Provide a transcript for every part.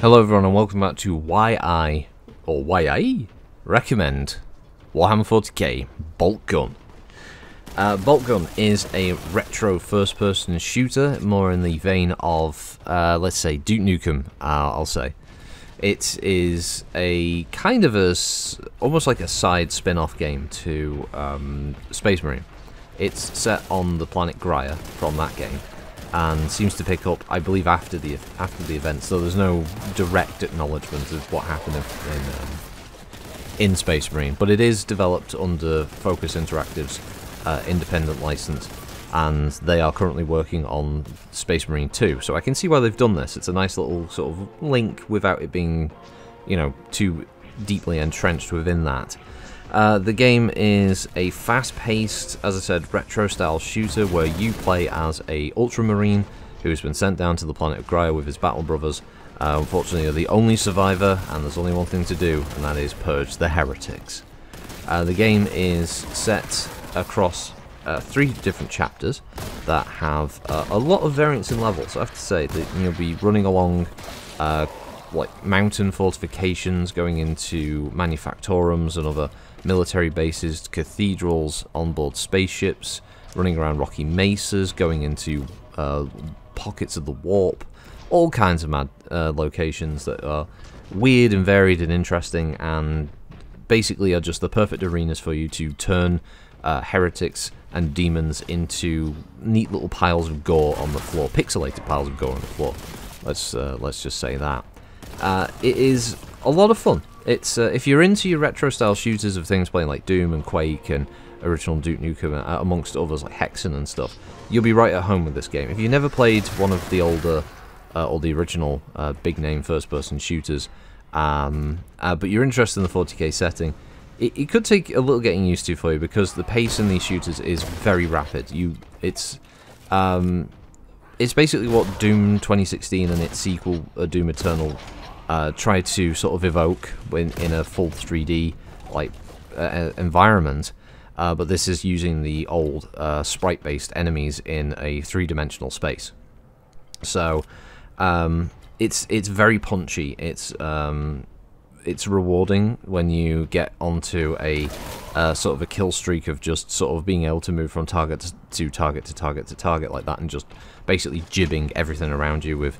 Hello everyone and welcome back to why I recommend Warhammer 40K Boltgun. Boltgun is a retro first-person shooter, more in the vein of, let's say, Duke Nukem, I'll say. It is a kind of almost like a side spin-off game to Space Marine. It's set on the planet Graia from that game, and seems to pick up, I believe, after the event. So there's no direct acknowledgement of what happened in Space Marine, but it is developed under Focus Interactive's independent license, and they are currently working on Space Marine 2. So I can see why they've done this. It's a nice little sort of link without it being, you know, too deeply entrenched within that. The game is a fast-paced, as I said, retro-style shooter where you play as a ultramarine who's been sent down to the planet of Graia with his battle brothers. Unfortunately, you're the only survivor, and there's only one thing to do, and that is purge the heretics. The game is set across 3 different chapters that have a lot of variance in levels. I have to say that you'll be running along like mountain fortifications, going into manufactorums and other military bases, cathedrals, onboard spaceships, running around rocky mesas, going into pockets of the warp, all kinds of mad locations that are weird and varied and interesting, and basically are just the perfect arenas for you to turn heretics and demons into neat little piles of gore on the floor, pixelated piles of gore on the floor. Let's just say that. It is a lot of fun. It's if you're into your retro-style shooters of things playing like Doom and Quake and original Duke Nukem, amongst others like Hexen and stuff, you'll be right at home with this game. If you never played one of the older or the original big-name first-person shooters, but you're interested in the 40k setting, it could take a little getting used to for you, because the pace in these shooters is very rapid. It's basically what Doom 2016 and its sequel, Doom Eternal, tried to sort of evoke in a full 3D like environment, but this is using the old sprite-based enemies in a 3-dimensional space. So it's very punchy. It's rewarding when you get onto a sort of a kill streak of just sort of being able to move from target to target to target to target like that, and just basically jibbing everything around you with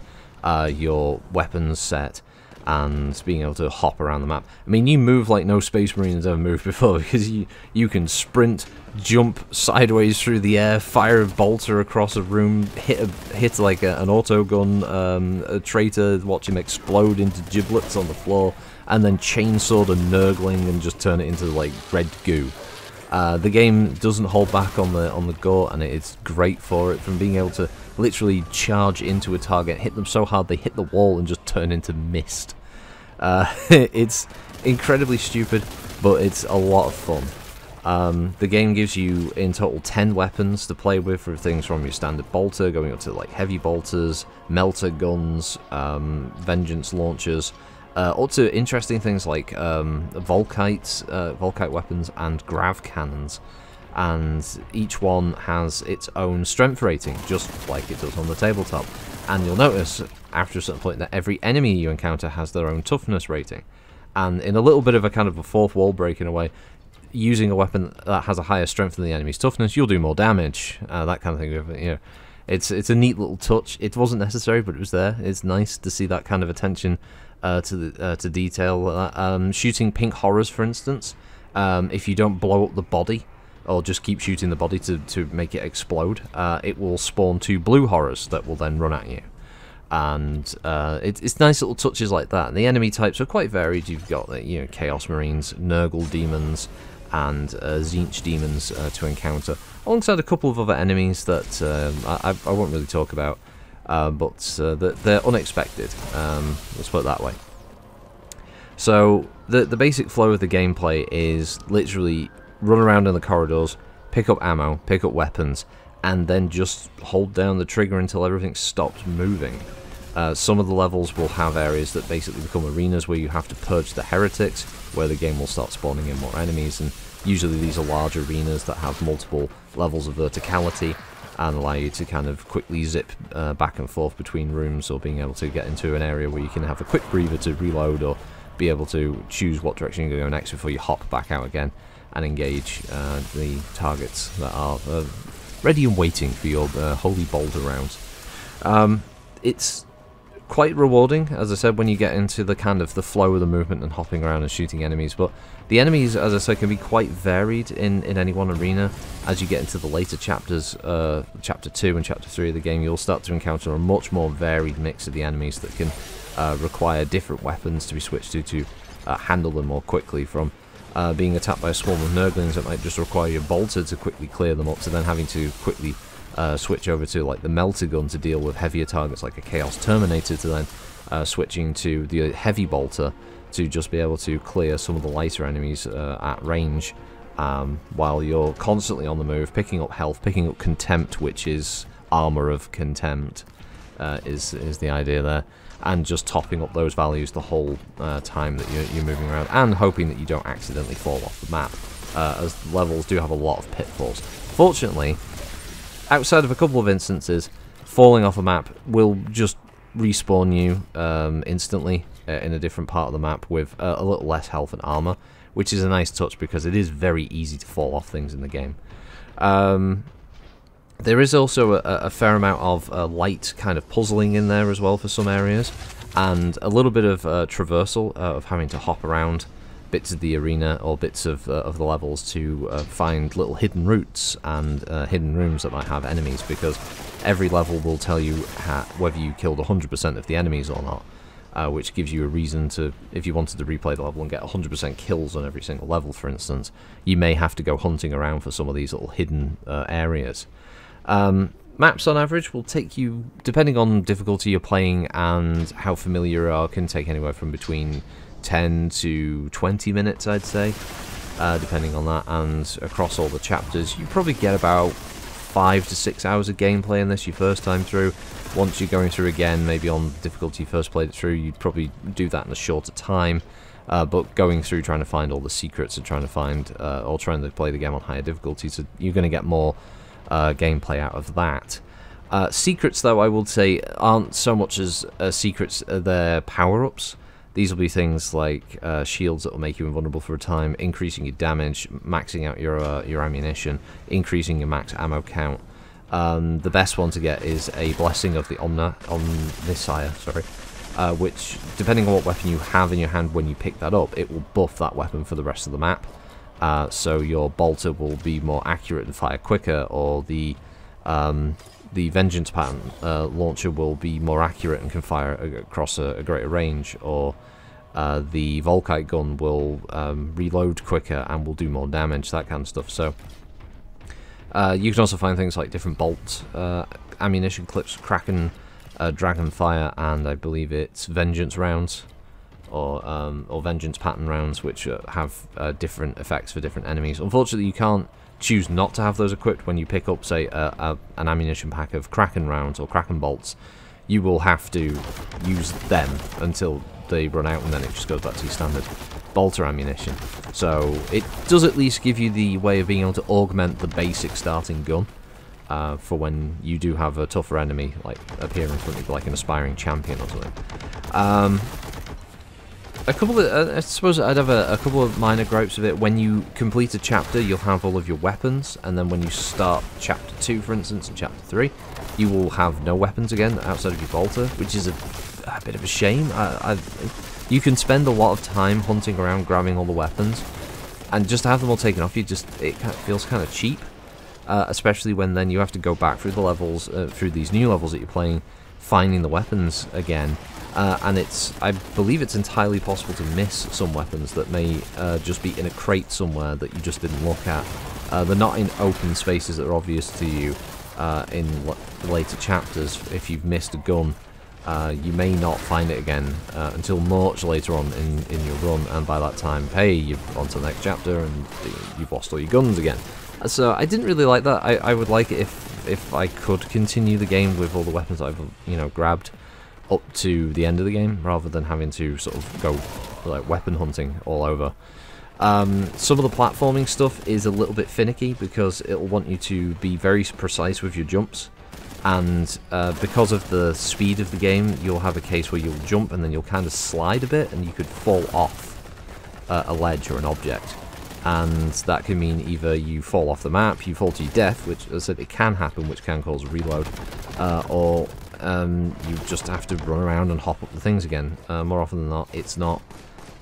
your weapons set, and being able to hop around the map. I mean, you move like no Space Marine has ever moved before, because you can sprint, jump sideways through the air, fire a bolter across a room, hit like an auto gun, a traitor, watch him explode into giblets on the floor, and then chainsword and nurgling and just turn it into like red goo. The game doesn't hold back on the gore, and it's great for it, from being able to literally charge into a target, hit them so hard they hit the wall and just turn into mist. It's incredibly stupid, but it's a lot of fun. The game gives you in total 10 weapons to play with, for things from your standard bolter going up to like heavy bolters, melter guns, vengeance launchers, up to interesting things like Volkite weapons and grav cannons, and each one has its own strength rating, just like it does on the tabletop. And you'll notice after a certain point that every enemy you encounter has their own toughness rating, and in a little bit of a kind of a fourth wall break in a way, using a weapon that has a higher strength than the enemy's toughness, you'll do more damage, that kind of thing. You know, it's a neat little touch. It wasn't necessary, but it was there. It's nice to see that kind of attention to detail. Shooting pink horrors, for instance, if you don't blow up the body, or just keep shooting the body to make it explode, it will spawn 2 blue horrors that will then run at you. And it's nice little touches like that. And the enemy types are quite varied. You've got Chaos Marines, Nurgle demons, and Tzeentch demons to encounter, alongside a couple of other enemies that I won't really talk about, but they're unexpected. Let's put it that way. So the basic flow of the gameplay is literally run around in the corridors, pick up ammo, pick up weapons, and then just hold down the trigger until everything stops moving. Some of the levels will have areas that basically become arenas where you have to purge the heretics, where the game will start spawning in more enemies, and usually these are large arenas that have multiple levels of verticality. and allow you to kind of quickly zip back and forth between rooms, or being able to get into an area where you can have a quick breather to reload, or be able to choose what direction you're going to go next before you hop back out again and engage the targets that are ready and waiting for your holy boulder rounds. It's quite rewarding, as I said, when you get into the kind of the flow of the movement and hopping around and shooting enemies, but the enemies, as I said, can be quite varied in any one arena. As you get into the later chapters, chapter 2 and chapter 3 of the game, you'll start to encounter a much more varied mix of the enemies that can require different weapons to be switched to handle them more quickly, from being attacked by a swarm of nurglings that might just require your bolter to quickly clear them up, to then having to quickly switch over to like the melter gun to deal with heavier targets like a chaos terminator, to then switching to the heavy bolter to just be able to clear some of the lighter enemies at range, while you're constantly on the move, picking up health, picking up contempt, which is armor of contempt, is the idea there, and just topping up those values the whole time that you're moving around, and hoping that you don't accidentally fall off the map, as levels do have a lot of pitfalls. Fortunately, outside of a couple of instances, falling off a map will just respawn you instantly in a different part of the map with a little less health and armor, which is a nice touch because it is very easy to fall off things in the game. There is also a fair amount of light kind of puzzling in there as well for some areas, and a little bit of traversal of having to hop around bits of the arena or bits of the levels to find little hidden routes and hidden rooms that might have enemies, because every level will tell you whether you killed 100% of the enemies or not, which gives you a reason to, if you wanted to replay the level and get 100% kills on every single level, for instance, you may have to go hunting around for some of these little hidden areas. Maps on average will take you, depending on difficulty you're playing and how familiar you are, can take anywhere from between 10 to 20 minutes, I'd say, depending on that, and across all the chapters you probably get about 5 to 6 hours of gameplay in this your first time through. Once you're going through again, maybe on difficulty you first played it through, you'd probably do that in a shorter time, but going through trying to find all the secrets and trying to find, or trying to play the game on higher difficulty, so you're going to get more gameplay out of that. Secrets, though, I would say aren't so much as secrets, they're power-ups. These will be things like shields that will make you invulnerable for a time, increasing your damage, maxing out your ammunition, increasing your max ammo count. The best one to get is a Blessing of the Omnissiah, which, depending on what weapon you have in your hand when you pick that up, it will buff that weapon for the rest of the map. So your bolter will be more accurate and fire quicker, or the Vengeance pattern launcher will be more accurate and can fire across a greater range, or the Volkite gun will reload quicker and will do more damage, that kind of stuff. So you can also find things like different bolt ammunition clips, Kraken, Dragon Fire, and I believe it's Vengeance rounds, or Vengeance pattern rounds, which have different effects for different enemies. Unfortunately, you can't choose not to have those equipped when you pick up, say, an ammunition pack of Kraken rounds or Kraken bolts. You will have to use them until they run out, and then it just goes back to your standard bolter ammunition. So it does at least give you the way of being able to augment the basic starting gun for when you do have a tougher enemy like appear in front of you, like an aspiring champion or something. A couple of, I suppose I'd have a couple of minor gripes of it. When you complete a chapter, you'll have all of your weapons, and then when you start chapter 2, for instance, and chapter 3, you will have no weapons again outside of your bolter, which is a bit of a shame. You can spend a lot of time hunting around, grabbing all the weapons, and just to have them all taken off you, it kind of feels kind of cheap, especially when then you have to go back through the levels, through these new levels that you're playing, finding the weapons again. And I believe it's entirely possible to miss some weapons that may just be in a crate somewhere that you just didn't look at. They're not in open spaces that are obvious to you in later chapters. If you've missed a gun, you may not find it again until much later on in your run, and by that time, hey, you've on to the next chapter and you've lost all your guns again. So I didn't really like that. I would like it if I could continue the game with all the weapons I've grabbed up to the end of the game, rather than having to sort of go like weapon hunting all over. Some of the platforming stuff is a little bit finicky because it'll want you to be very precise with your jumps. And because of the speed of the game, you'll have a case where you'll jump and then you'll kind of slide a bit and you could fall off a ledge or an object. And that can mean either you fall off the map, you fall to your death, which, as I said, it can happen, which can cause a reload, or you just have to run around and hop up the things again. More often than not, it's not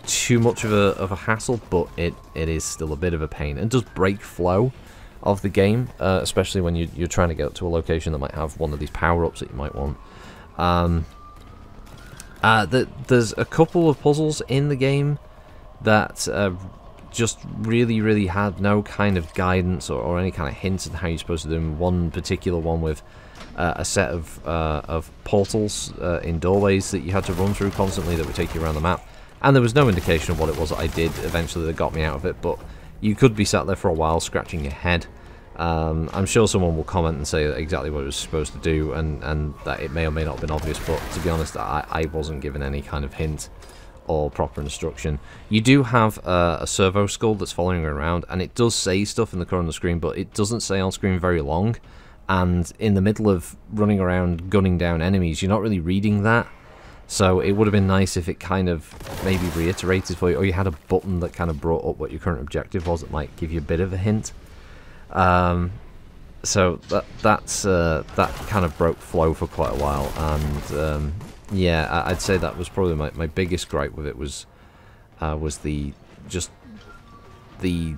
too much of a hassle, but it is still a bit of a pain. And does break flow of the game, especially when you're trying to get to a location that might have one of these power-ups that you might want. There's a couple of puzzles in the game that just really had no kind of guidance or any kind of hints of how you're supposed to do them. One particular one with a set of portals in doorways that you had to run through constantly that would take you around the map, and there was no indication of what it was that I did eventually that got me out of it, but you could be sat there for a while scratching your head. I'm sure someone will comment and say exactly what it was supposed to do, and that it may or may not have been obvious, but to be honest, I wasn't given any kind of hint or proper instruction. You do have a servo skull that's following you around, and it does say stuff in the corner of the screen, but it doesn't say on screen very long, and in the middle of running around gunning down enemies, you're not really reading that. So it would have been nice if it kind of maybe reiterated for you, or you had a button that kind of brought up what your current objective was that might give you a bit of a hint. So that kind of broke flow for quite a while, and yeah, I'd say that was probably my biggest gripe with it was the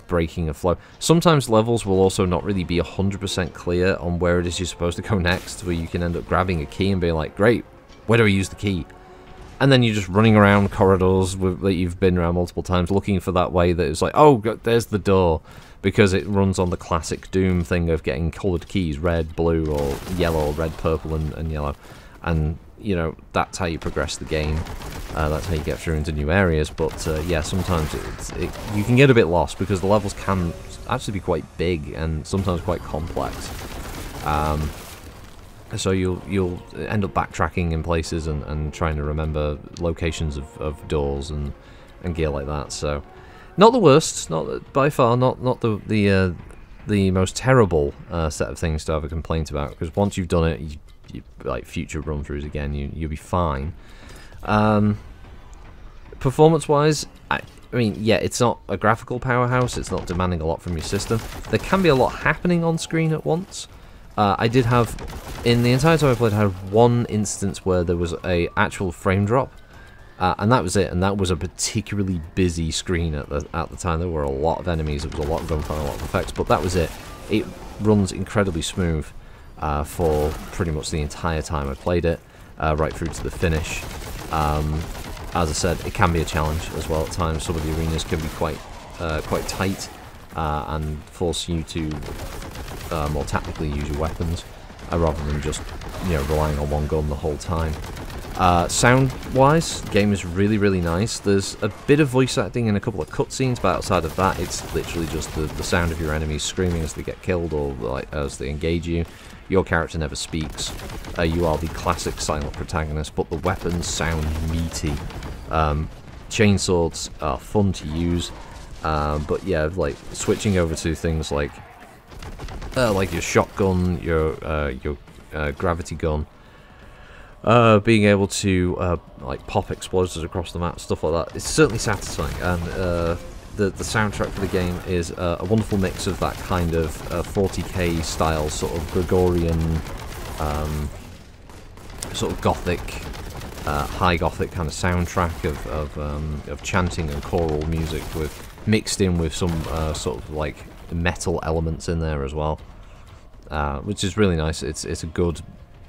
breaking of flow. Sometimes levels will also not really be 100% clear on where it is you're supposed to go next, where you can end up grabbing a key and being like, great, where do I use the key? And then you're just running around corridors that you've been around multiple times looking for that way that is like, oh, there's the door. Because it runs on the classic Doom thing of getting coloured keys, red, blue, or yellow, or red, purple, and yellow. And, you know, that's how you progress the game. That's how you get through into new areas. But, yeah, sometimes you can get a bit lost because the levels can actually be quite big and sometimes quite complex. So you'll end up backtracking in places and trying to remember locations of doors and gear like that. So not the worst, not by far, not the most terrible set of things to have a complaint about. Because once you've done it, you like future run-throughs again, you'll be fine. Performance-wise, I mean, yeah, it's not a graphical powerhouse. It's not demanding a lot from your system. There can be a lot happening on screen at once. I did have, in the entire time I played, I had one instance where there was a actual frame drop, and that was it. And that was a particularly busy screen at the time. There were a lot of enemies, there was a lot of gunfire, a lot of effects, but that was it. It runs incredibly smooth for pretty much the entire time I played it, right through to the finish. As I said, it can be a challenge as well at times. Some of the arenas can be quite tight and force you to more tactically use your weapons rather than just, you know, relying on one gun the whole time. Sound-wise, the game is really nice. There's a bit of voice acting in a couple of cutscenes, but outside of that, it's literally just the sound of your enemies screaming as they get killed or like as they engage you. Your character never speaks. You are the classic silent protagonist, but the weapons sound meaty. Chainswords are fun to use, but yeah, like switching over to things like your shotgun, your gravity gun, being able to like pop explosives across the map, stuff like that. It's certainly satisfying, and the soundtrack for the game is a wonderful mix of that kind of 40K style, sort of Gregorian, sort of gothic, high gothic kind of soundtrack of chanting and choral music, with mixed in with some sort of like metal elements in there as well, which is really nice. It's a good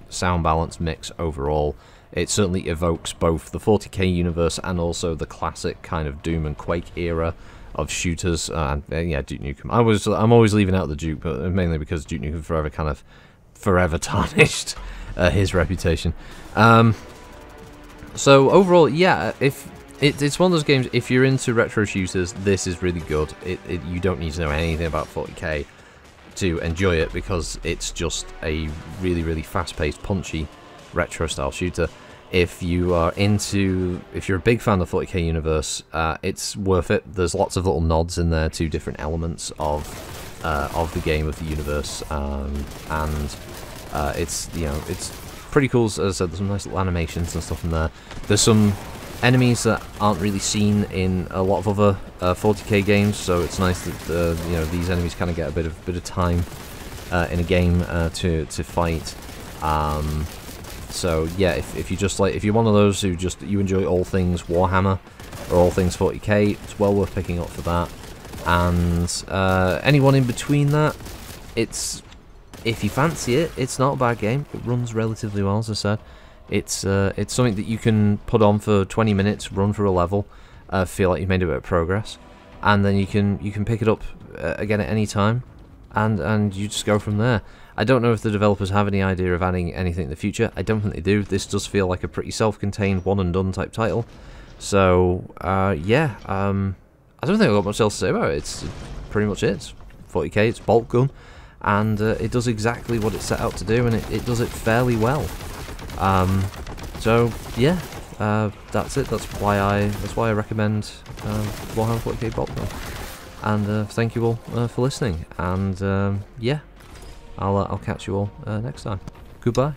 sound balance mix overall. It certainly evokes both the 40K universe and also the classic kind of Doom and Quake era of shooters, and yeah, Duke Nukem. I'm always leaving out the Duke, but mainly because Duke Nukem forever tarnished his reputation. So overall, yeah, if it's one of those games, if you're into retro shooters, this is really good. You don't need to know anything about 40K to enjoy it, because it's just a really fast-paced, punchy retro style shooter. if you are if you're a big fan of the 40k universe, it's worth it. There's lots of little nods in there to different elements of the game, of the universe, and it's it's pretty cool. As I said, there's some nice little animations and stuff in there. There's some enemies that aren't really seen in a lot of other 40k games, so it's nice that these enemies kind of get a bit of time in a game to fight. So yeah, if you just if you're one of those who you enjoy all things Warhammer or all things 40k, it's well worth picking up for that. And anyone in between that, if you fancy it, it's not a bad game. It runs relatively well, as I said. It's something that you can put on for 20 minutes, run through a level, feel like you've made a bit of progress, and then you can pick it up again at any time, and you just go from there. I don't know if the developers have any idea of adding anything in the future. I don't think they do. This does feel like a pretty self-contained, one-and-done type title. So, yeah, I don't think I've got much else to say about it. It's pretty much it. It's 40k, it's Boltgun, and it does exactly what it's set out to do, and it does it fairly well. So, yeah, that's it. That's why I recommend Warhammer 40k Boltgun. And thank you all for listening, and yeah, I'll catch you all next time. Goodbye.